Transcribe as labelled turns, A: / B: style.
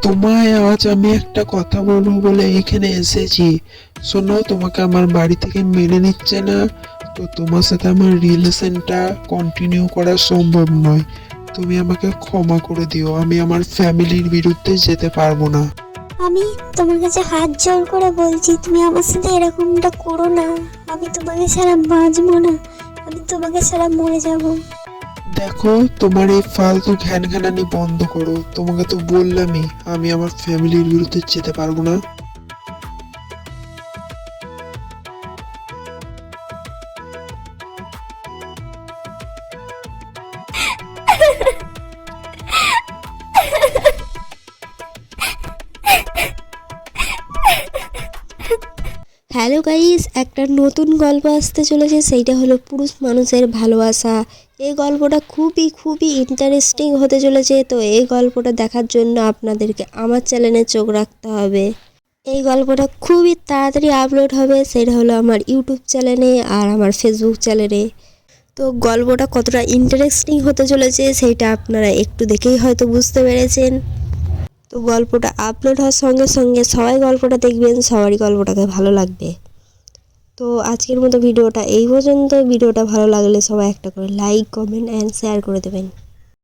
A: তোমায় আজ আমি একটা কথা বলবো বলে এখানে এসেছি। শোনো, তোমাকে আমার বাড়ি থেকে মেনে নিচ্ছে না, তো তোমার সাথে আমার রিলেশনটা কন্টিনিউ করা সম্ভব নয়। তুমি আমাকে ক্ষমা করে দিও, আমি আমার ফ্যামিলির বিরুদ্ধে যেতে পারবো না।
B: আমি তোমার কাছে হাত জোর করে বলছি, তুমি আমার সাথে এরকমটা করো না। আমি তোমাকে ছাড়া বাঁচবো না, আমি তোমাকে ছাড়া মরে যাব।
A: দেখো, তোমার এই ফালতু ঘ্যানঘ্যানানি বন্ধ করো। তোমাকে তো বললামই আমি আমার ফ্যামিলির বিরুদ্ধে যেতে পারবো না।
C: হ্যালো গাইস, একটা নতুন গল্প আসতে চলেছে, সেইটা হলো পুরুষ মানুষের ভালোবাসা। এই গল্পটা খুবই খুবই ইন্টারেস্টিং হতে চলেছে। তো এই গল্পটা দেখার জন্য আপনাদেরকে আমার চ্যানেলে চোখ রাখতে হবে। এই গল্পটা খুবই তাড়াতাড়ি আপলোড হবে, সেটা হলো আমার ইউটিউব চ্যানেলে আর আমার ফেসবুক চ্যানেলে। তো গল্পটা কতটা ইন্টারেস্টিং হতে চলেছে সেইটা আপনারা একটু দেখেই হয়তো বুঝতে পেরেছেন। তো গল্পটা আপলোড হওয়ার সঙ্গে সঙ্গে সবাই গল্পটা দেখবেন, সবারই গল্পটাকে ভালো লাগবে। তো আজকের মতো ভিডিওটা এই পর্যন্ত। ভিডিওটা ভালো লাগলে সবাই একটা করে লাইক, কমেন্ট অ্যান্ড শেয়ার করে দেবেন।